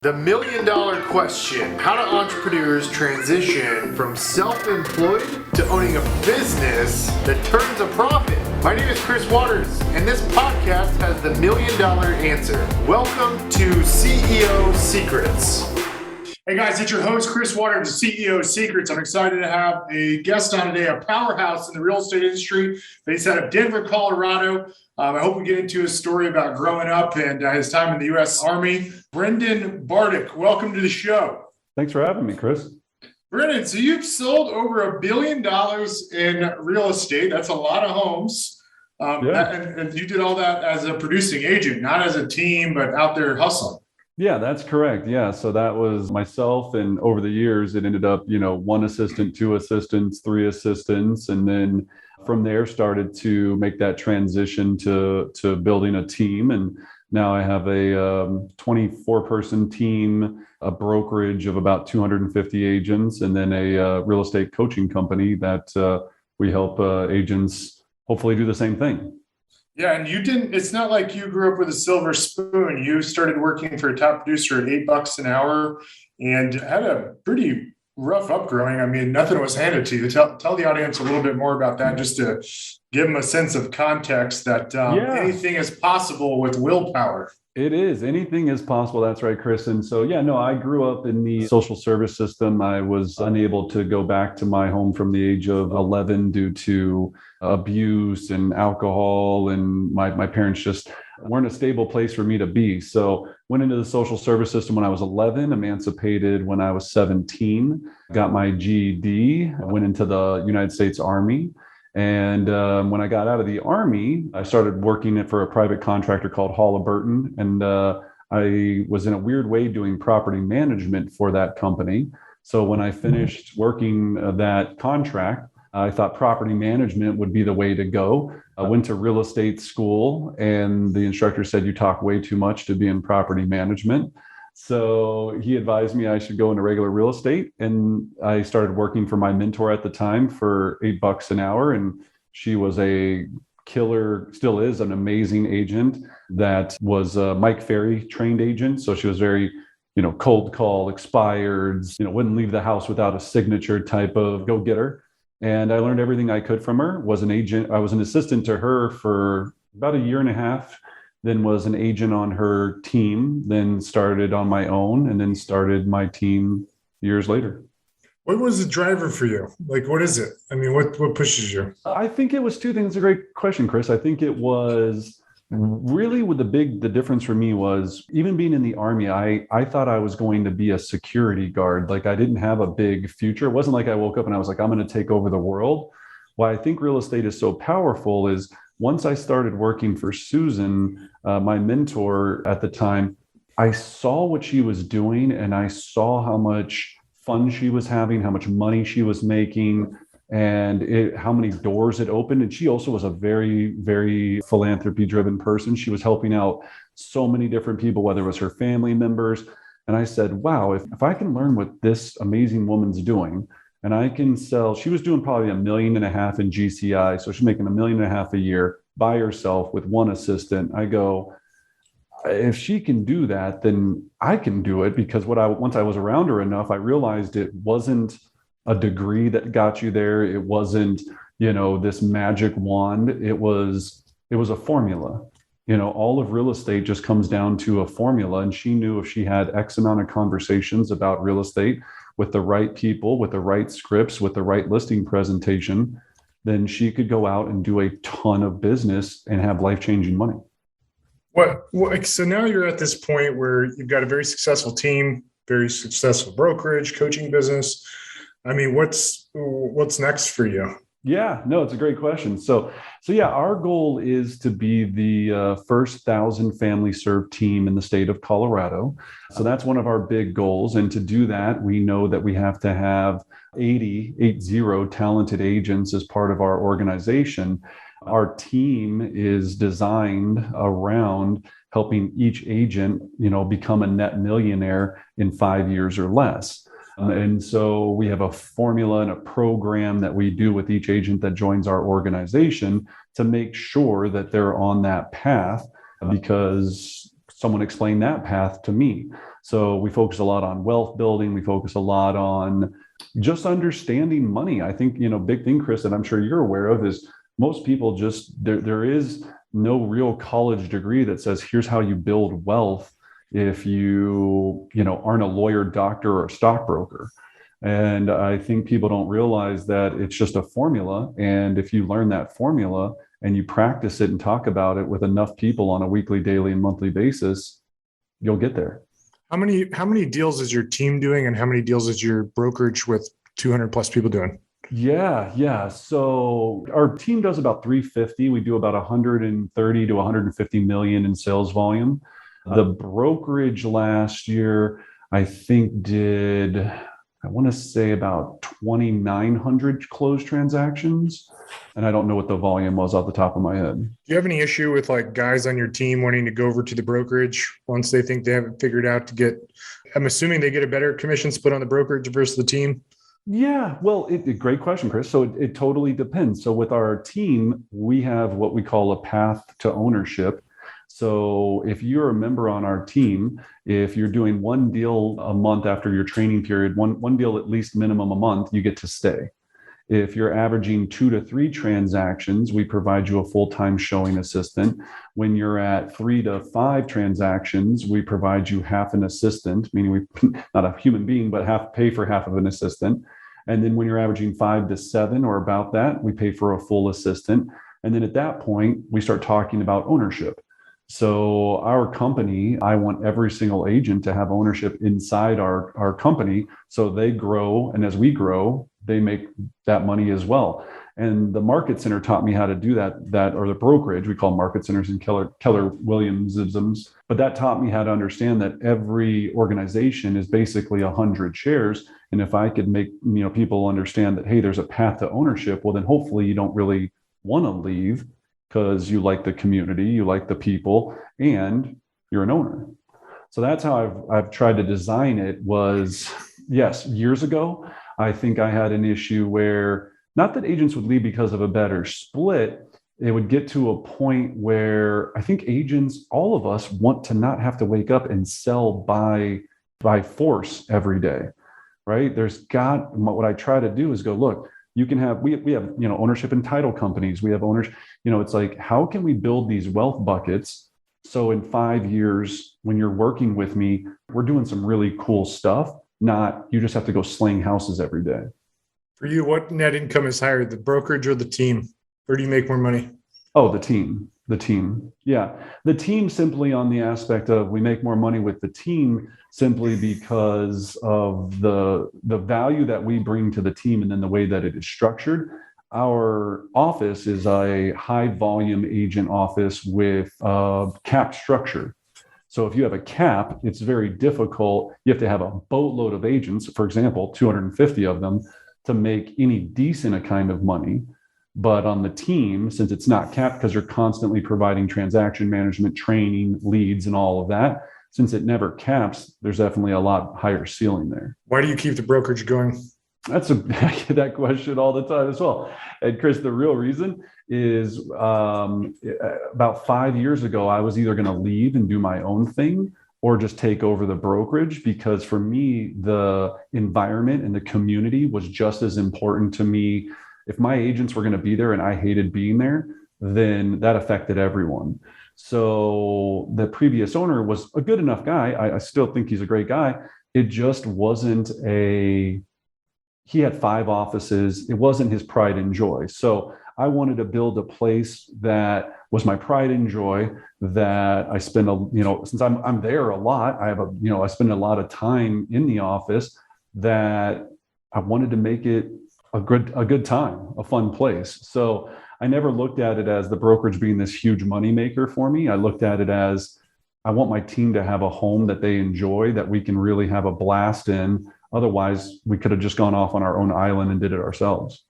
The million dollar question: how do entrepreneurs transition from self-employed to owning a business that turns a profit? My name is Chris Waters, and this podcast has the million dollar answer. Welcome to CEO Secrets. Hey guys, it's your host, Chris Waters, the CEO Secrets. I'm excited to have a guest on today, a powerhouse in the real estate industry based out of Denver, Colorado. I hope we get into his story about growing up and his time in the U.S. Army. Brendan Bartic, welcome to the show. Thanks for having me, Chris. Brendan, so you've sold over $1 billion in real estate. That's a lot of homes. And you did all that as a producing agent, not as a team, but out there hustling. Yeah, that's correct. Yeah. So that was myself. And over the years, it ended up, one assistant, two assistants, three assistants. And then from there started to make that transition to building a team. And now I have a 24-person team, a brokerage of about 250 agents, and then a real estate coaching company that we help agents hopefully do the same thing. Yeah, and it's not like you grew up with a silver spoon. You started working for a top producer at $8 an hour and had a pretty rough upbringing. I mean, nothing was handed to you. Tell the audience a little bit more about that, just to give them a sense of context that anything is possible with willpower. It is. Anything is possible. That's right, Chris. And so, I grew up in the social service system. I was unable to go back to my home from the age of 11 due to abuse and alcohol. And my parents just weren't a stable place for me to be. So went into the social service system when I was 11, emancipated when I was 17, got my GED, went into the United States Army. And when I got out of the Army, I started working for a private contractor called Halliburton. And I was in a weird way doing property management for that company. So when I finished working that contract, I thought property management would be the way to go. I went to real estate school, and the instructor said, "You talk way too much to be in property management." So he advised me I should go into regular real estate. And I started working for my mentor at the time for $8 an hour. And she was a killer, still is an amazing agent that was a Mike Ferry trained agent. So she was very, cold call, expireds, wouldn't leave the house without a signature type of go-getter. And I learned everything I could from her. Was an agent. I was an assistant to her for about a year and a half. Then was an agent on her team, then started on my own, and then started my team years later. What was the driver for you? Like, what is it? I mean, what pushes you? I think it was two things. It's a great question, Chris. I think it was really the difference for me was even being in the Army, I thought I was going to be a security guard. Like I didn't have a big future. It wasn't like I woke up and I was like, I'm going to take over the world. Why I think real estate is so powerful is once I started working for Susan, my mentor at the time, I saw what she was doing and I saw how much fun she was having, how much money she was making, and how many doors it opened. And she also was a very, very philanthropy-driven person. She was helping out so many different people, whether it was her family members. And I said, wow, if I can learn what this amazing woman's doing, and I can sell, she was doing probably $1.5 million in GCI. So she's making $1.5 million a year by herself with one assistant. I go, if she can do that, then I can do it. Because once I was around her enough, I realized it wasn't a degree that got you there. It wasn't, this magic wand. It was a formula. All of real estate just comes down to a formula. And she knew if she had X amount of conversations about real estate with the right people, with the right scripts, with the right listing presentation, then she could go out and do a ton of business and have life-changing money. So now you're at this point where you've got a very successful team, very successful brokerage, coaching business. I mean, what's next for you? Yeah, no, it's a great question. So our goal is to be the first 1,000 family served team in the state of Colorado. So that's one of our big goals. And to do that, we know that we have to have 80 talented agents as part of our organization. Our team is designed around helping each agent, become a net millionaire in 5 years or less. And so we have a formula and a program that we do with each agent that joins our organization to make sure that they're on that path, because someone explained that path to me. So we focus a lot on wealth building. We focus a lot on just understanding money. I think, big thing, Chris, that I'm sure you're aware of is most people just, there is no real college degree that says, here's how you build wealth if you aren't a lawyer, doctor, or a stockbroker. And I think people don't realize that it's just a formula. And if you learn that formula and you practice it and talk about it with enough people on a weekly, daily, and monthly basis, you'll get there. How many deals is your team doing, and how many deals is your brokerage with 200 plus people doing? Yeah. So our team does about 350. We do about 130 to 150 million in sales volume. The brokerage last year, I think I want to say about 2,900 closed transactions. And I don't know what the volume was off the top of my head. Do you have any issue with like guys on your team wanting to go over to the brokerage once they think they have it figured out I'm assuming they get a better commission split on the brokerage versus the team? Yeah, well, great question, Chris. So it totally depends. So with our team, we have what we call a path to ownership. So if you're a member on our team, if you're doing one deal a month after your training period, one deal at least minimum a month, you get to stay. If you're averaging 2 to 3 transactions, we provide you a full-time showing assistant. When you're at 3 to 5 transactions, we provide you half an assistant, meaning we not a human being, but pay for half of an assistant. And then when you're averaging 5 to 7 or about that, we pay for a full assistant. And then at that point, we start talking about ownership. So our company, I want every single agent to have ownership inside our company so they grow. And as we grow, they make that money as well. And the market center taught me how to do that, or the brokerage, we call market centers and Keller Williams-isms. But that taught me how to understand that every organization is basically 100 shares. And if I could make people understand that, hey, there's a path to ownership, well, then hopefully you don't really want to leave because you like the community, you like the people, and you're an owner. So that's how I've tried to design it. Was, yes, years ago, I think I had an issue where, not that agents would leave because of a better split, it would get to a point where I think agents, all of us, want to not have to wake up and sell by force every day, right? What I try to do is go, look, you can have, we have, ownership in title companies. We have owners, it's like, how can we build these wealth buckets? So in 5 years, when you're working with me, we're doing some really cool stuff, not you just have to go slaying houses every day. For you, what net income is higher, the brokerage or the team? Where do you make more money? Oh, the team. Yeah. The team, simply on the aspect of we make more money with the team simply because of the value that we bring to the team and then the way that it is structured. Our office is a high volume agent office with a cap structure. So if you have a cap, it's very difficult. You have to have a boatload of agents, for example, 250 of them, to make any decent kind of money. But on the team, since it's not capped because you're constantly providing transaction management, training, leads, and all of that, since it never caps, there's definitely a lot higher ceiling there. Why do you keep the brokerage going? I get that question all the time as well. And Chris, the real reason is about 5 years ago, I was either going to leave and do my own thing or just take over the brokerage, because for me, the environment and the community was just as important to me. If my agents were going to be there and I hated being there, then that affected everyone. So the previous owner was a good enough guy. I still think he's a great guy. It just wasn't he had 5 offices. It wasn't his pride and joy. So I wanted to build a place that was my pride and joy, that I spend since I'm there a lot, I spend a lot of time in the office, that I wanted to make it a good time, a fun place. So I never looked at it as the brokerage being this huge money maker for me. I looked at it as, I want my team to have a home that they enjoy, that we can really have a blast in. Otherwise, we could have just gone off on our own island and did it ourselves.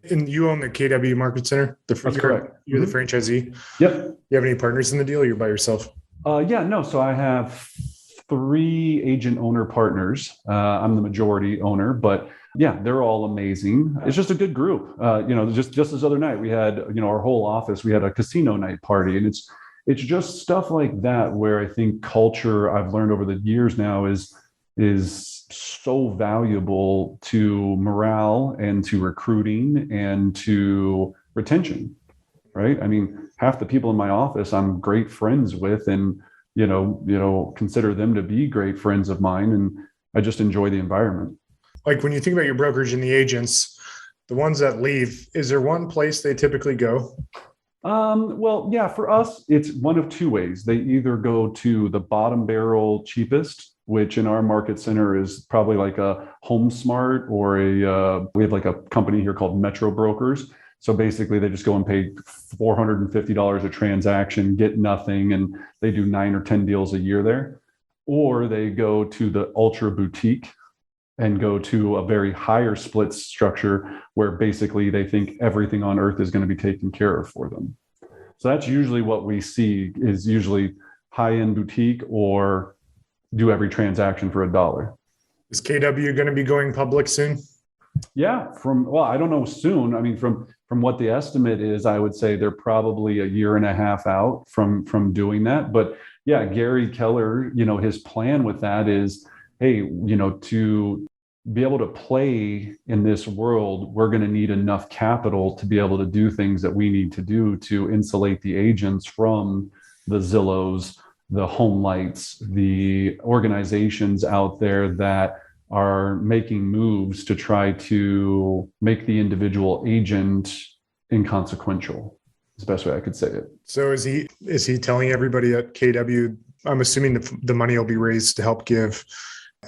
And you own the KW Market Center? That's correct. You're the franchisee? Yep. You have any partners in the deal, or you're by yourself? So I have 3 agent owner partners. I'm the majority owner, but yeah, they're all amazing. It's just a good group. Just this other night, we had, our whole office, we had a casino night party, and it's just stuff like that where I think culture, I've learned over the years now, is so valuable to morale and to recruiting and to retention, right? I mean, half the people in my office I'm great friends with, and consider them to be great friends of mine, and I just enjoy the environment. Like when you think about your brokerage and the agents, the ones that leave, is there one place they typically go? Well, yeah, for us, it's one of two ways. They either go to the bottom barrel cheapest, which in our market center is probably like a HomeSmart or we have like a company here called Metro Brokers. So basically they just go and pay $450 a transaction, get nothing, and they do 9 or 10 deals a year there. Or they go to the ultra boutique and go to a very higher split structure where basically they think everything on earth is going to be taken care of for them. So that's usually what we see, is usually high-end boutique or do every transaction for $1. Is KW going to be going public soon? Yeah, I don't know soon. I mean, from what the estimate is, I would say they're probably a year and a half out from doing that. But yeah, Gary Keller, his plan with that is, hey, to be able to play in this world, we're going to need enough capital to be able to do things that we need to do to insulate the agents from the Zillows, the Home Lights, the organizations out there that are making moves to try to make the individual agent inconsequential. Is the best way I could say it. So is he telling everybody at KW, I'm assuming the money will be raised to help give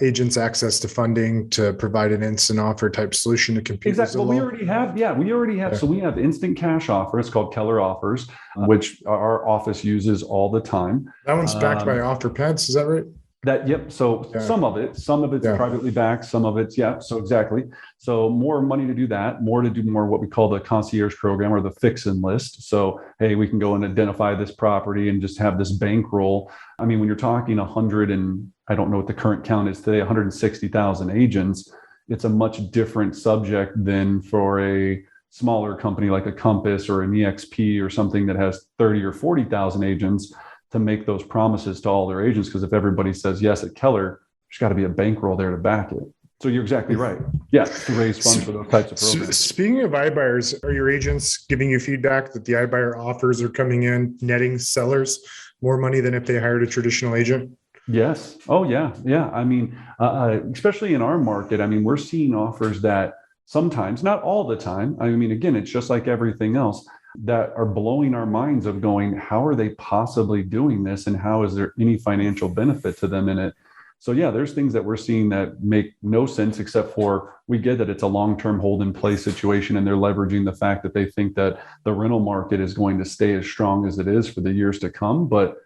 agents access to funding to provide an instant offer type solution to compete exactly. with Zillow? Well, we already have. So we have instant cash offer. It's called Keller Offers, which our office uses all the time. That one's backed by OfferPads, is that right? Yep. So yeah. Some of it's privately backed, some of it's, yeah. So exactly. So more money to do that, more to do more what we call the concierge program or the fix and list. So, hey, we can go and identify this property and just have this bankroll. I mean, when you're talking 100 and I don't know what the current count is today, 160,000 agents, it's a much different subject than for a smaller company like a Compass or an EXP or something that has 30 or 40,000 agents to make those promises to all their agents. Because if everybody says yes at Keller, there's got to be a bankroll there to back it. So you're exactly right. Yeah, to raise funds for those types of programs. Speaking of iBuyers, are your agents giving you feedback that the iBuyer offers are coming in, netting sellers more money than if they hired a traditional agent? Yes. Oh, yeah. Yeah. I mean, especially in our market, I mean, we're seeing offers that sometimes, not all the time. I mean, again, it's just like everything else, that are blowing our minds of going, how are they possibly doing this? And how is there any financial benefit to them in it? So yeah, there's things that we're seeing that make no sense, except for we get that it's a long-term hold in place situation. And they're leveraging the fact that they think that the rental market is going to stay as strong as it is for the years to come. But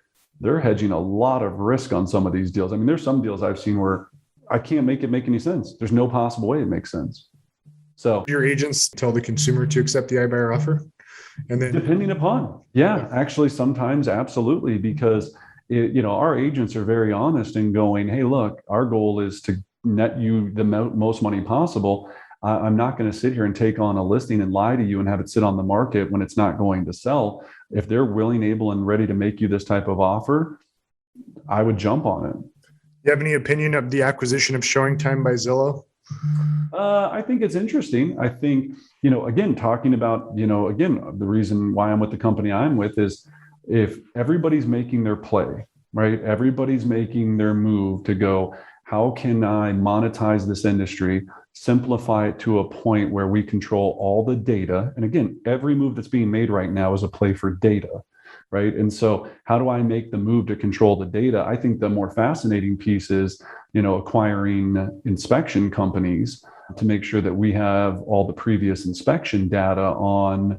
they're hedging a lot of risk on some of these deals. I mean, there's some deals I've seen where I can't make it make any sense. There's no possible way it makes sense. So your agents tell the consumer to accept the iBuyer offer? And then depending upon, actually sometimes absolutely, because our agents are very honest in going, hey, look, our goal is to net you the most money possible. I'm not going to sit here and take on a listing and lie to you and have it sit on the market when it's not going to sell. If they're willing, able, and ready to make you this type of offer, I would jump on it. Do you have any opinion of the acquisition of Showing Time by Zillow? I think it's interesting. I think, again, talking about, again, the reason why I'm with the company I'm with is if everybody's making their play, right? Everybody's making their move to go, how can I monetize this industry, simplify it to a point where we control all the data? And again, every move that's being made right now is a play for data, right? And so how do I make the move to control the data? I think the more fascinating piece is, acquiring inspection companies to make sure that we have all the previous inspection data on,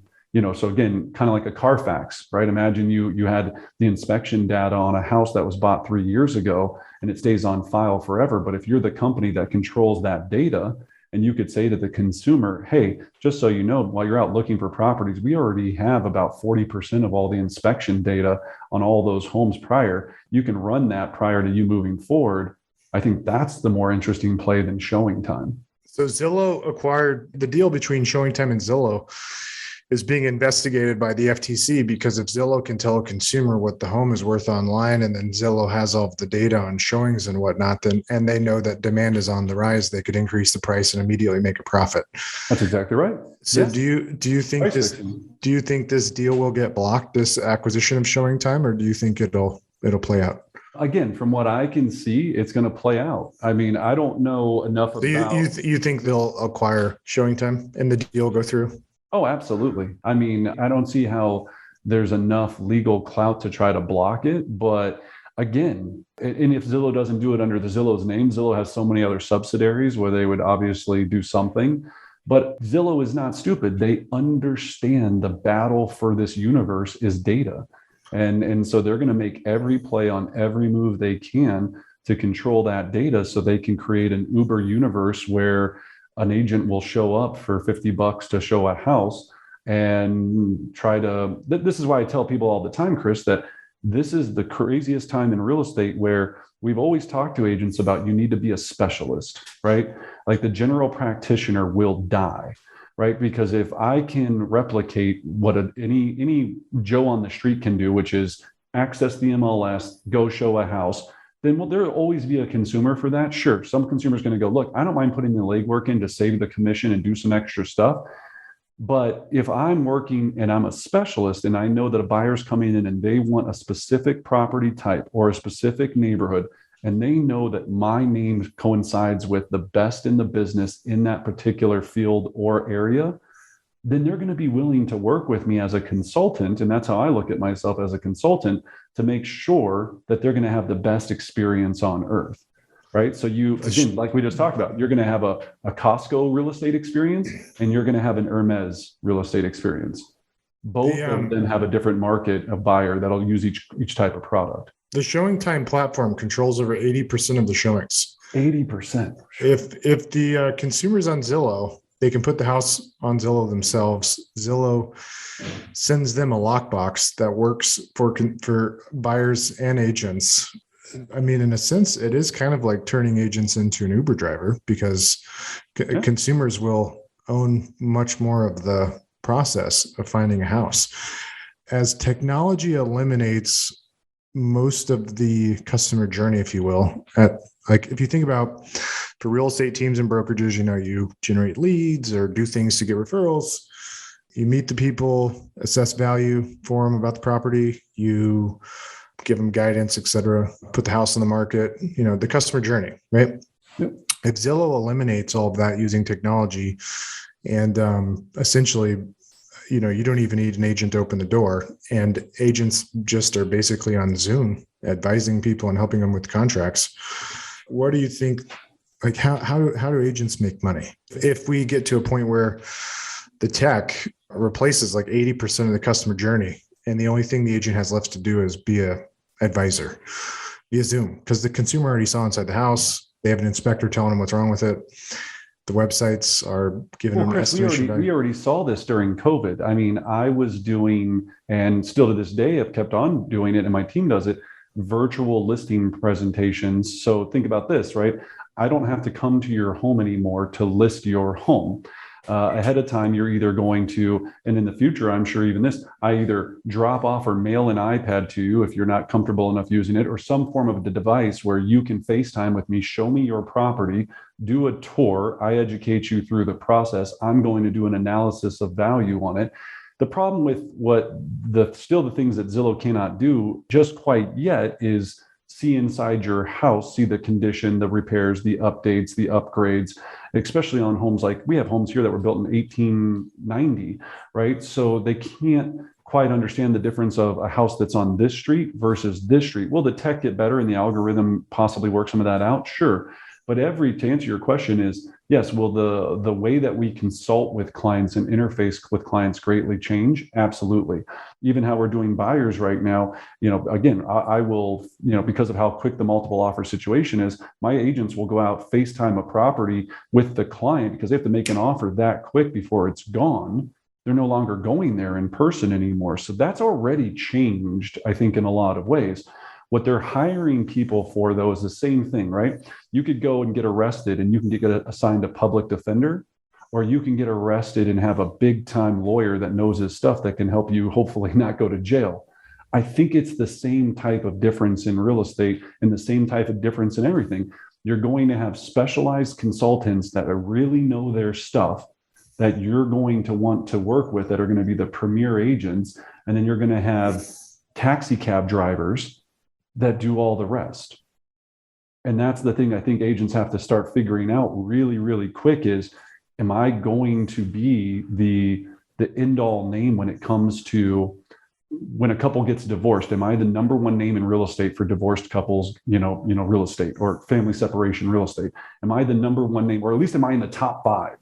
so again, kind of like a Carfax, right? Imagine you had the inspection data on a house that was bought 3 years ago and it stays on file forever. But if you're the company that controls that data, and you could say to the consumer, hey, just so you know, while you're out looking for properties, we already have about 40% of all the inspection data on all those homes prior. You can run that prior to you moving forward. I think that's the more interesting play than Showing Time. So Zillow acquired the deal between Showing Time and Zillow. is being investigated by the FTC, because if Zillow can tell a consumer what the home is worth online, and then Zillow has all of the data on showings and whatnot, then, and they know that demand is on the rise, they could increase the price and immediately make a profit. That's exactly right. So Yes. do you think this deal will get blocked, this acquisition of Showing Time, or do you think it'll play out? Again, from what I can see, it's going to play out. I mean, I don't know enough So about. you think they'll acquire Showing Time and the deal go through? Oh, absolutely. I mean, I don't see how there's enough legal clout to try to block it. But again, and if Zillow doesn't do it under the Zillow's name, Zillow has so many other subsidiaries where they would obviously do something. But Zillow is not stupid. They understand the battle for this universe is data. And so they're going to make every play on every move they can to control that data so they can create an Uber universe where an agent will show up for $50 to show a house and try to. This is why I tell people all the time, Chris, that this is the craziest time in real estate, where we've always talked to agents about you need to be a specialist, right? Like the general practitioner will die. Right? Because if I can replicate what any Joe on the street can do, which is access the MLS, go show a house, then will there always be a consumer for that? Sure. Some consumer's going to go, look, I don't mind putting the legwork in to save the commission and do some extra stuff. But if I'm working and I'm a specialist and I know that a buyer's coming in and they want a specific property type or a specific neighborhood, and they know that my name coincides with the best in the business in that particular field or area, then they're going to be willing to work with me as a consultant. And that's how I look at myself, as a consultant, to make sure that they're going to have the best experience on earth. Right. So you, again, like we just talked about, you're going to have a Costco real estate experience and you're going to have an Hermes real estate experience. Both of them have a different market of buyer that'll use each type of product. The Showing Time platform controls over 80% of the showings. 80%. If the consumer's on Zillow, they can put the house on Zillow themselves. Zillow sends them a lockbox that works for buyers and agents. I mean, in a sense, it is kind of like turning agents into an Uber driver, because consumers will own much more of the process of finding a house. As technology eliminates most of the customer journey, if you will, if you think about, for real estate teams and brokerages, you generate leads or do things to get referrals. You meet the people, assess value for them about the property, you give them guidance, et cetera, put the house on the market, the customer journey, right? Yep. If Zillow eliminates all of that using technology, and essentially, you don't even need an agent to open the door, and agents just are basically on Zoom advising people and helping them with contracts. What do you think? Like, how do agents make money? If we get to a point where the tech replaces like 80% of the customer journey, and the only thing the agent has left to do is be a advisor via Zoom, because the consumer already saw inside the house. They have an inspector telling them what's wrong with it. The websites are giving them Chris, estimation. we already saw this during COVID. I mean, I was doing, and still to this day, I've kept on doing it, and my team does it, virtual listing presentations. So think about this, right? I don't have to come to your home anymore to list your home. Ahead of time, you're either going to, and in the future, I'm sure even this, I either drop off or mail an iPad to you if you're not comfortable enough using it, or some form of the device where you can FaceTime with me, show me your property, do a tour. I educate you through the process. I'm going to do an analysis of value on it. The problem with the things that Zillow cannot do just quite yet is see inside your house, see the condition, the repairs, the updates, the upgrades, especially on homes. Like we have homes here that were built in 1890, right? So they can't quite understand the difference of a house that's on this street versus this street. Will the tech get better and the algorithm possibly work some of that out? Sure. But to answer your question is, yes, will the way that we consult with clients and interface with clients greatly change? Absolutely. Even how we're doing buyers right now, again, I will, because of how quick the multiple offer situation is, my agents will go out, FaceTime a property with the client, because they have to make an offer that quick before it's gone. They're no longer going there in person anymore. So that's already changed, I think, in a lot of ways. What they're hiring people for, though, is the same thing, right? You could go and get arrested and you can get assigned a public defender. or you can get arrested and have a big time lawyer that knows his stuff that can help you hopefully not go to jail. I think it's the same type of difference in real estate and the same type of difference in everything. You're going to have specialized consultants that really know their stuff that you're going to want to work with, that are going to be the premier agents. And then you're going to have taxi cab drivers that do all the rest. And that's the thing I think agents have to start figuring out really, really quick is, am I going to be the end all name when it comes to when a couple gets divorced? Am I the number one name in real estate for divorced couples, real estate or family separation real estate? Am I the number one name, or at least am I in the top 5,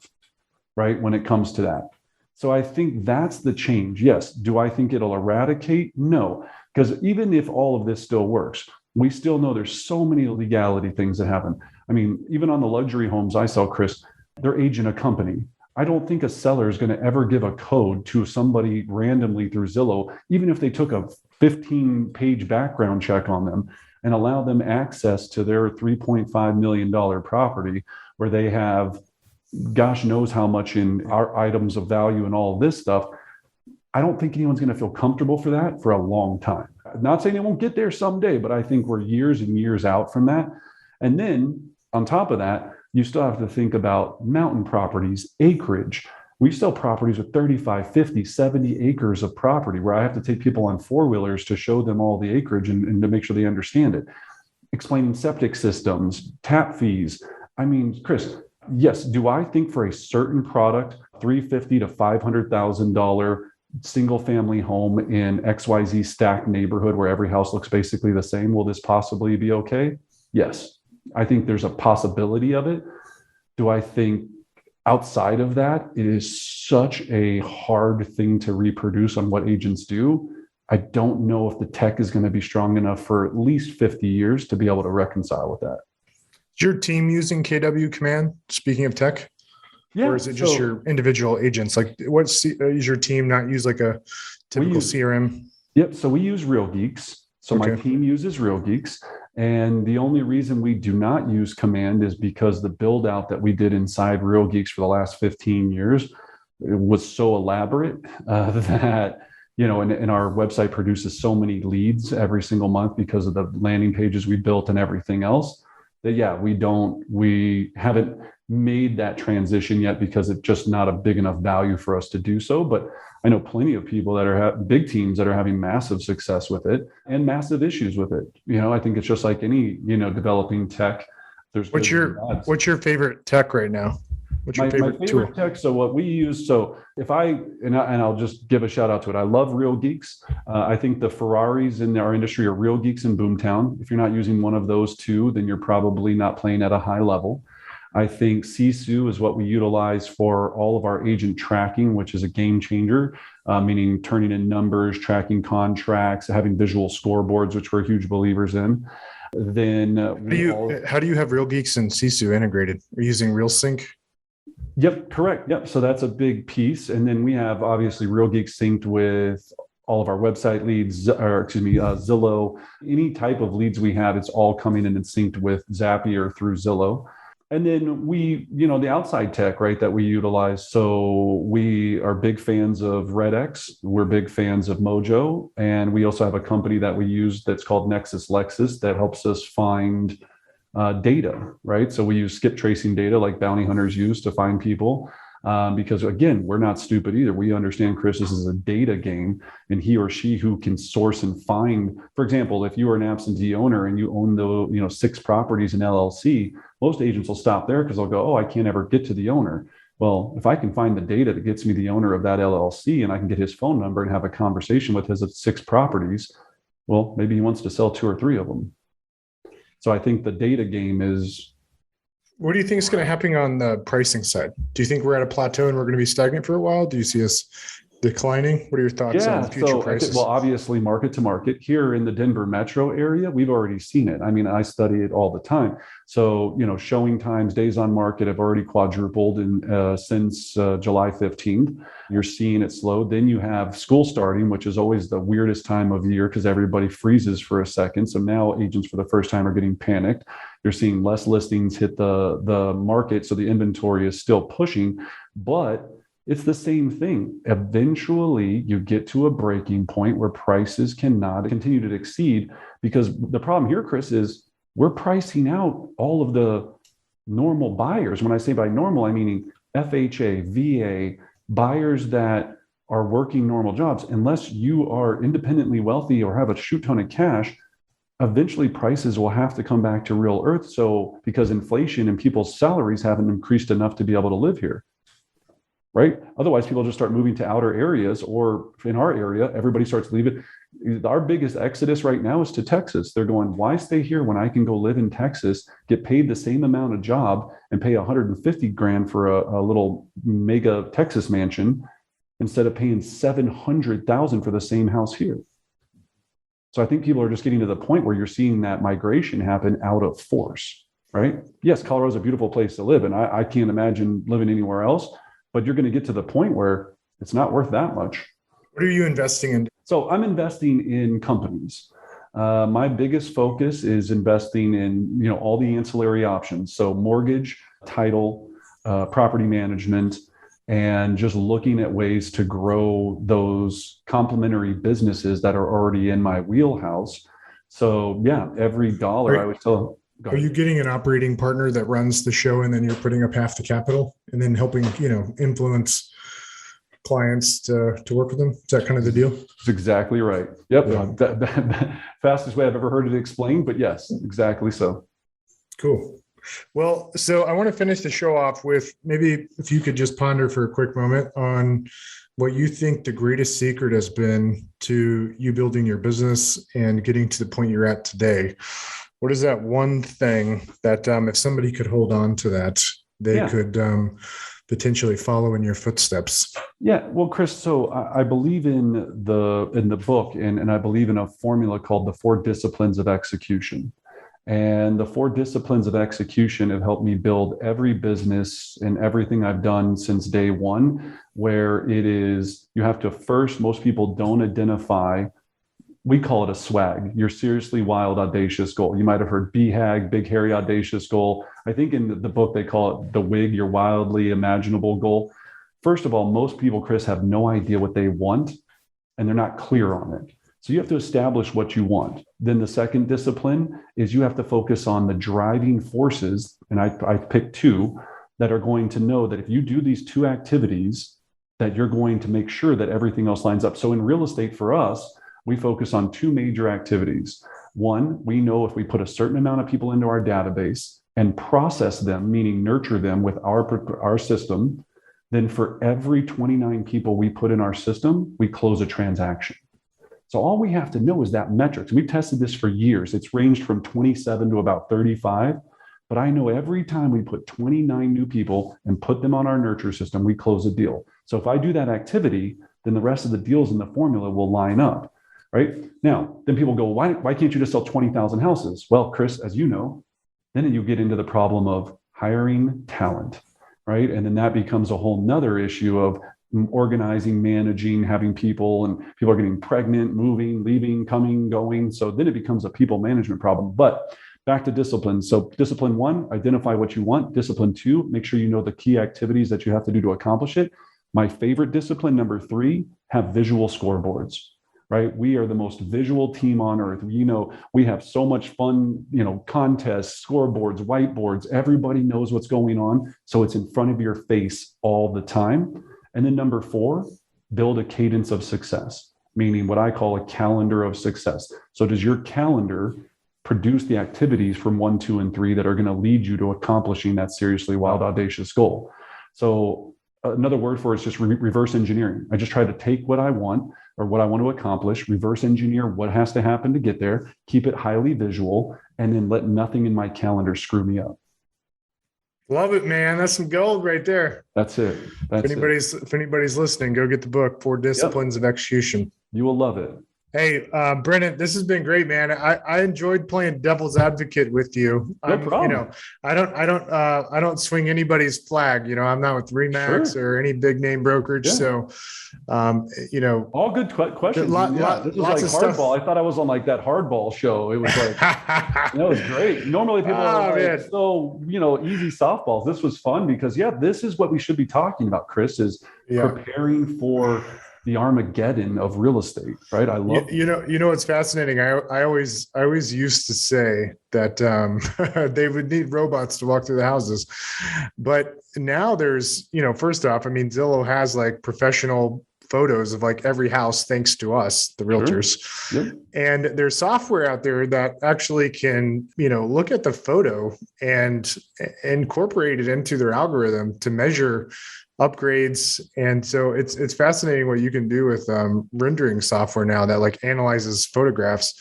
right? When it comes to that. So I think that's the change. Yes. Do I think it'll eradicate? No, because even if all of this still works, we still know there's so many legality things that happen. I mean, even on the luxury homes I sell, Chris, they're agent a company. I don't think a seller is going to ever give a code to somebody randomly through Zillow, even if they took a 15-page background check on them and allow them access to their $3.5 million property where they have gosh knows how much in our items of value and all of this stuff. I don't think anyone's going to feel comfortable for that for a long time. I'm not saying it won't get there someday, but I think we're years and years out from that. And then on top of that, you still have to think about mountain properties, acreage. We sell properties with 35, 50, 70 acres of property where I have to take people on 4-wheelers to show them all the acreage and to make sure they understand it. Explaining septic systems, tap fees. I mean, Chris, yes, do I think for a certain product, $350,000 to $500,000 single family home in XYZ stacked neighborhood where every house looks basically the same, will this possibly be okay? Yes. I think there's a possibility of it. Do I think outside of that, it is such a hard thing to reproduce on what agents do? I don't know if the tech is going to be strong enough for at least 50 years to be able to reconcile with that. Is your team using KW Command, speaking of tech? Yeah, or is it just your individual agents? Like, is your team not use like a typical CRM? Yep. So we use Real Geeks. So my team uses Real Geeks. And the only reason we do not use Command is because the build out that we did inside Real Geeks for the last 15 years, it was so elaborate that, and our website produces so many leads every single month because of the landing pages we built and everything else that, we haven't made that transition yet because it's just not a big enough value for us to do so. But I know plenty of people that are big teams that are having massive success with it and massive issues with it. I think it's just like any, developing tech. There's what's your favorite tech right now? What's your favorite tool? Tech? So what we use, I'll just give a shout out to it. I love Real Geeks. I think the Ferraris in our industry are Real Geeks and Boomtown. If you're not using one of those two, then you're probably not playing at a high level. I think Sisu is what we utilize for all of our agent tracking, which is a game changer, meaning turning in numbers, tracking contracts, having visual scoreboards, which we're huge believers in. Then how do you have Real Geeks and Sisu integrated? Are you using RealSync? Yep, correct. Yep. So that's a big piece. And then we have obviously Real Geeks synced with all of our website leads, Zillow, any type of leads we have, it's all coming in and synced with Zapier through Zillow. And then we, the outside tech, right, that we utilize. So we are big fans of RedX. We're big fans of Mojo. And we also have a company that we use that's called Nexus Lexus that helps us find data, right? So we use skip tracing data like bounty hunters use to find people. Because again, we're not stupid either. We understand, Chris, this is a data game, and he or she who can source and find, for example, if you are an absentee owner and you own the 6 properties in LLC, most agents will stop there because they'll go, oh, I can't ever get to the owner. Well, if I can find the data that gets me the owner of that LLC and I can get his phone number and have a conversation with his 6 properties, well, maybe he wants to sell 2 or 3 of them. So I think the data game is. What do you think is going to happen on the pricing side? Do you think we're at a plateau and we're going to be stagnant for a while? Do you see us declining? What are your thoughts on future So prices? well, obviously market to market here in the Denver metro area, we've already seen it. I mean, I study it all the time. So, showing times, days on market have already quadrupled since July 15th. You're seeing it slow. Then you have school starting, which is always the weirdest time of year because everybody freezes for a second. So now agents for the first time are getting panicked. You're seeing less listings hit the market. So the inventory is still pushing, but it's the same thing. Eventually, you get to a breaking point where prices cannot continue to exceed, because the problem here, Chris, is we're pricing out all of the normal buyers. When I say by normal, I mean FHA, VA, buyers that are working normal jobs. Unless you are independently wealthy or have a shoot ton of cash, eventually prices will have to come back to real earth. So because inflation and people's salaries haven't increased enough to be able to live here. Right? Otherwise, people just start moving to outer areas, or in our area, everybody starts leaving. Our biggest exodus right now is to Texas. They're going, why stay here when I can go live in Texas, get paid the same amount of job and pay 150 grand for a little mega Texas mansion instead of paying 700,000 for the same house here. So I think people are just getting to the point where you're seeing that migration happen out of force, right? Yes, Colorado's a beautiful place to live, and I can't imagine living anywhere else. But you're going to get to the point where it's not worth that much. What are you investing in? So I'm investing in companies. My biggest focus is investing in, all the ancillary options. So mortgage, title, property management, and just looking at ways to grow those complementary businesses that are already in my wheelhouse. So yeah, every dollar I would tell. Are you getting an operating partner that runs the show and then you're putting up half the capital and then helping, influence clients to work with them? Is that kind of the deal? That's exactly right. Yep. Yeah. Fastest way I've ever heard it explained, but yes, exactly so. Cool. Well, so I want to finish the show off with maybe if you could just ponder for a quick moment on what you think the greatest secret has been to you building your business and getting to the point you're at today. What is that one thing that if somebody could hold on to that, they could potentially follow in your footsteps? Yeah, well, Chris, so I believe in the book, and I believe in a formula called the 4 disciplines of execution. And the 4 disciplines of execution have helped me build every business and everything I've done since day one, where it is, you have to first, most people don't identify, we call it a swag, your seriously wild, audacious goal. You might have heard BHAG, big, hairy, audacious goal. I think in the book, they call it the WIG, your wildly imaginable goal. First of all, most people, Chris, have no idea what they want, and they're not clear on it. So you have to establish what you want. Then the second discipline is you have to focus on the driving forces. And I picked 2 that are going to know that if you do these 2 activities, that you're going to make sure that everything else lines up. So in real estate for us, we focus on 2 major activities. One, we know if we put a certain amount of people into our database and process them, meaning nurture them with our system, then for every 29 people we put in our system, we close a transaction. So all we have to know is that metrics. We've tested this for years. It's ranged from 27 to about 35. But I know every time we put 29 new people and put them on our nurture system, we close a deal. So if I do that activity, then the rest of the deals in the formula will line up. Right? Now, then people go, why can't you just sell 20,000 houses? Well, Chris, as you know, then you get into the problem of hiring talent, right? And then that becomes a whole nother issue of organizing, managing, having people, and people are getting pregnant, moving, leaving, coming, going. So then it becomes a people management problem. But back to discipline. So discipline 1, identify what you want. Discipline 2, make sure you know the key activities that you have to do to accomplish it. My favorite discipline, number 3, have visual scoreboards. Right? We are the most visual team on earth. We have so much fun, contests, scoreboards, whiteboards. Everybody knows what's going on. So it's in front of your face all the time. And then number 4, build a cadence of success, meaning what I call a calendar of success. So does your calendar produce the activities from 1, 2, and 3 that are going to lead you to accomplishing that seriously wild, audacious goal? So another word for it is just reverse engineering. I just try to take what I want or what I want to accomplish, reverse engineer what has to happen to get there, keep it highly visual, and then let nothing in my calendar screw me up. Love it, man. That's some gold right there. That's it. That's If anybody's listening, go get the book, Four Disciplines of Execution. You will love it. Hey, Brennan, this has been great, man. I enjoyed playing devil's advocate with you. No problem. You know, I don't swing anybody's flag. You know, I'm not with Remax or any big name brokerage. So, you know, all good questions. This was like hardball. I thought I was on like that hardball show. It was like, that was great. Normally people are like, so, you know, easy softballs. This was fun because this is what we should be talking about, Chris, is preparing for the Armageddon of real estate, right? I love you know what's fascinating. I always used to say that they would need robots to walk through the houses, but now there's, you know, first off, I mean, Zillow has like professional photos of like every house thanks to us, the realtors. Sure. Yep. And there's software out there that actually can, you know, look at the photo and incorporate it into their algorithm to measure upgrades. And so it's fascinating what you can do with rendering software now that like analyzes photographs.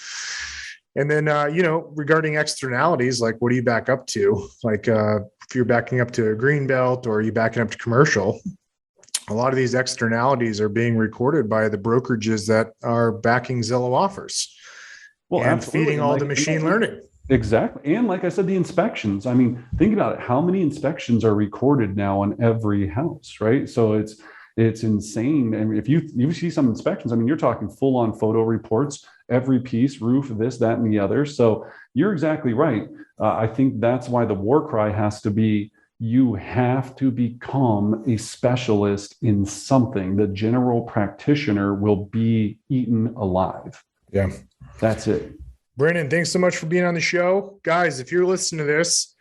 And then, you know, regarding externalities, like what do you back up to? Like if you're backing up to a green belt or are you backing up to commercial, a lot of these externalities are being recorded by the brokerages that are backing Zillow offers and feeding all the machine learning. Exactly. And like I said, the inspections, I mean, think about it. How many inspections are recorded now on every house, right? So it's insane. And if you see some inspections, I mean, you're talking full on photo reports, every piece, roof, this, that, and the other. So you're exactly right. I think that's why the war cry has to be, you have to become a specialist in something. The general practitioner will be eaten alive. Yeah. That's it. Brennan, thanks so much for being on the show. Guys, if you're listening to this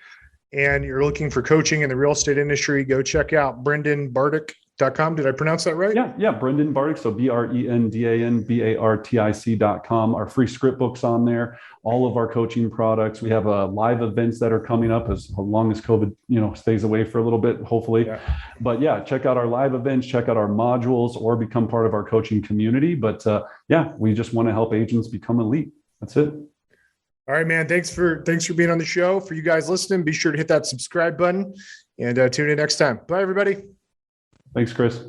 and you're looking for coaching in the real estate industry, go check out BrendanBartic.com. Did I pronounce that right? Yeah. Brendan Bartic. So BrendanBartic.com. Our free script book's on there. All of our coaching products. We have live events that are coming up as long as COVID, you know, stays away for a little bit, hopefully. Yeah. But check out our live events, check out our modules, or become part of our coaching community. But we just want to help agents become elite. That's it. All right, man. Thanks for being on the show. For you guys listening, be sure to hit that subscribe button and tune in next time. Bye, everybody. Thanks, Chris.